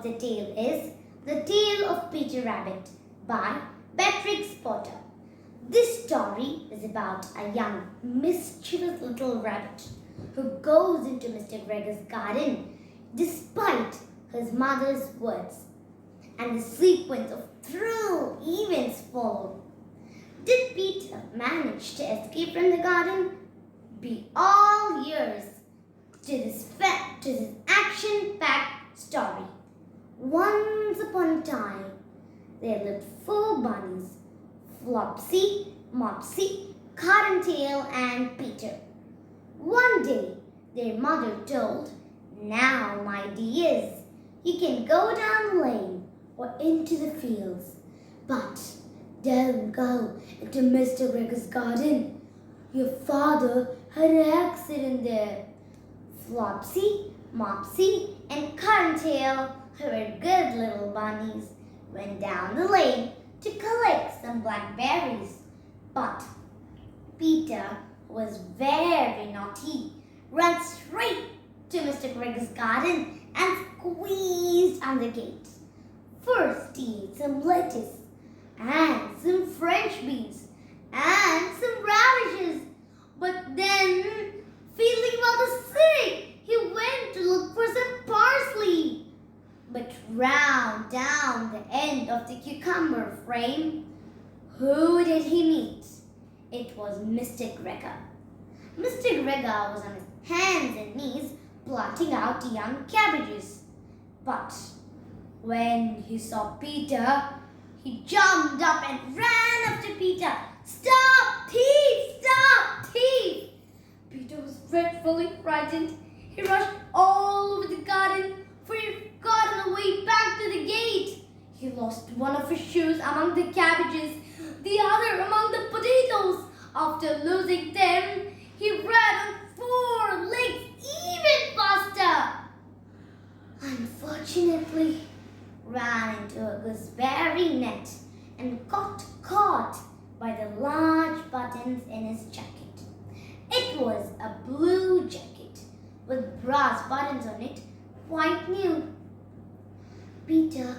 of the tale is The Tale of Peter Rabbit by Beatrix Potter. This story is about a young, mischievous little rabbit who goes into Mr. Gregor's garden despite his mother's words, and the sequence of thrill events follow. Did Peter manage to escape from the garden? Be all ears to this action-packed story. Once upon a time, there lived 4 bunnies: Flopsy, Mopsy, Cottontail, and Peter. One day, their mother told, "Now, my dears, you can go down the lane or into the fields, but don't go into Mr. Gregor's garden. Your father had an accident there." Flopsy, Mopsy, and Cottontail, who were good little bunnies, went down the lane to collect some blackberries. But Peter was very naughty, ran straight to Mr. Gregor's garden and squeezed on the gate. First he ate some lettuce and some French beans and some radishes, but then, feeling rather sick, he went to look for some parsley. But round down the end of the cucumber frame, who did he meet? It was Mr. Gregor. Mr. Gregor was on his hands and knees plotting out the young cabbages. But when he saw Peter, he jumped up and ran after Peter. "Stop, thief! Stop, thief!" Peter was dreadfully frightened. He rushed all over the garden, for he had gotten away back to the gate. He lost one of his shoes among the cabbages, the other among the potatoes. After losing them, he ran on 4 legs even faster. Unfortunately, ran into a gooseberry net and got caught by the large buttons in his jacket. It was a blue jacket with brass buttons on it, quite new. Peter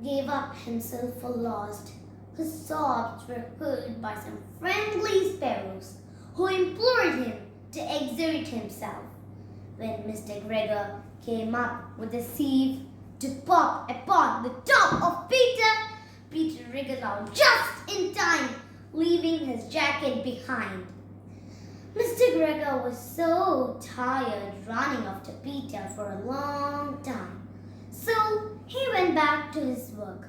gave up himself for lost. His sobs were heard by some friendly sparrows who implored him to exert himself. When Mr. Gregor came up with a sieve to pop upon the top of Peter, Peter wriggled out just in time, leaving his jacket behind. Mr. Gregor was so tired running after Peter for a long time, so he went back to his work.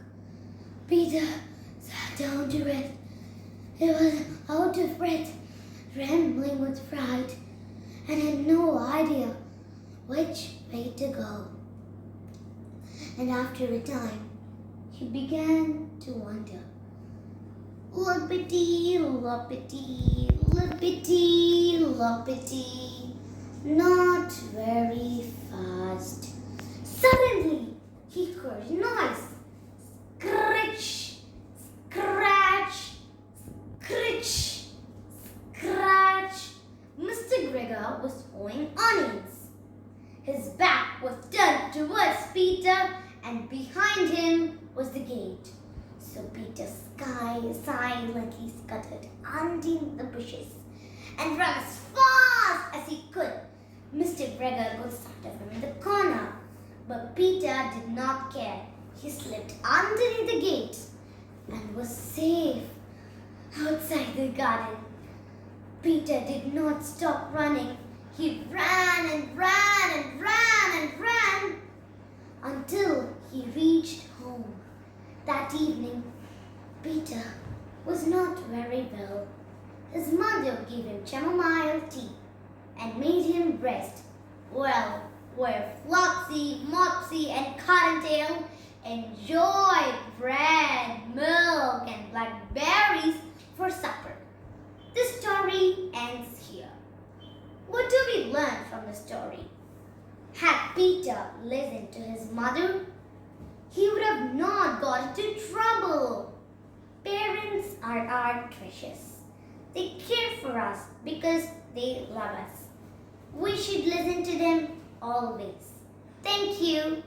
Peter sat down to rest. He was out of breath, trembling with fright, and had no idea which way to go. And after a time, he began to wonder. Loppity, loppity, loppity, loppity, not very fast. Suddenly, he heard a noise. Scritch, scratch, scritch, scratch. Mr. Gregor was hoeing onions. His back was turned towards Peter, and behind him was the gate. So Peter silently scuttered under the bushes and ran as fast as he could. Mr. Gregor got sight of him in the corner, but Peter did not care. He slipped underneath the gate and was safe outside the garden. Peter did not stop running. He ran and ran and ran and ran until he reached home. That evening, Peter was not very well. His mother gave him chamomile tea and made him rest. Well, where Flopsy, Mopsy, and Cottontail enjoyed bread, milk, and blackberries for supper. This story ends here. What do we learn from the story? Had Peter listened to his mother, he would have not got into trouble. Parents are our treasures. They care for us because they love us. We should listen to them always. Thank you.